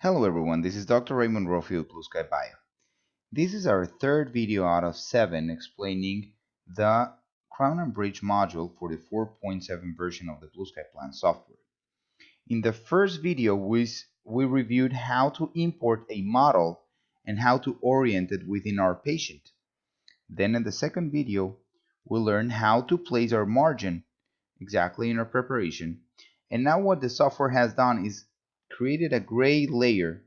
Hello everyone, this is Dr. Raymond Rofi of Blue Sky Bio. This is our third video out of 7 explaining the Crown and Bridge module for the 4.7 version of the BlueskyPlan software. In the first video, we reviewed how to import a model and how to orient it within our patient. Then in the second video, we learned how to place our margin exactly in our preparation. And now what the software has done is created a gray layer,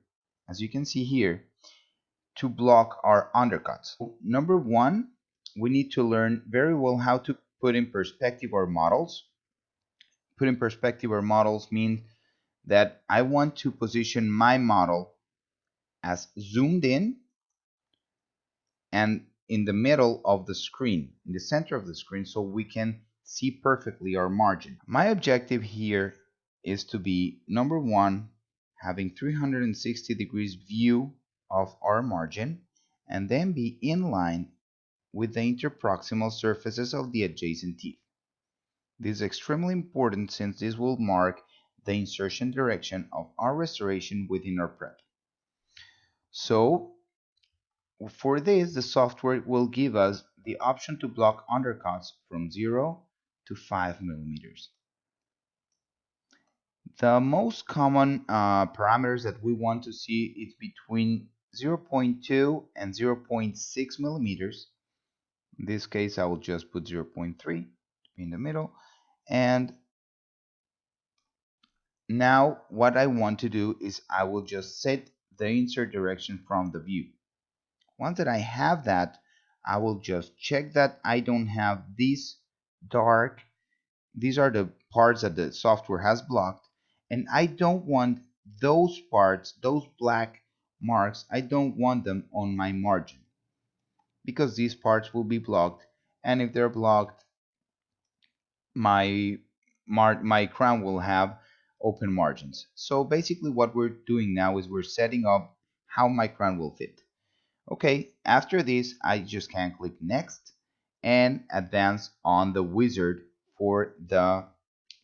as you can see here, to block our undercuts. Number one, we need to learn very well how to put in perspective our models. Put in perspective our models means that I want to position my model as zoomed in and in the middle of the screen, in the center of the screen, so we can see perfectly our margin. My objective here is to be, number one, having 360 degrees view of our margin, and then be in line with the interproximal surfaces of the adjacent teeth. This is extremely important since this will mark the insertion direction of our restoration within our prep. So for this, the software will give us the option to block undercuts from 0 to 5 millimeters. The most common parameters that we want to see is between 0.2 and 0.6 millimeters. In this case, I will just put 0.3 in the middle. And now what I want to do is I will just set the insert direction from the view. Once that I have that, I will just check that I don't have these dark. These are the parts that the software has blocked, and I don't want those parts, those black marks, I don't want them on my margin because these parts will be blocked, and if they're blocked, my crown will have open margins. So basically what we're doing now is we're setting up how my crown will fit. Okay, after this, I just can click next and advance on the wizard for the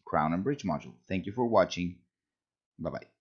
Crown and Bridge module. Thank you for watching. Bye-bye.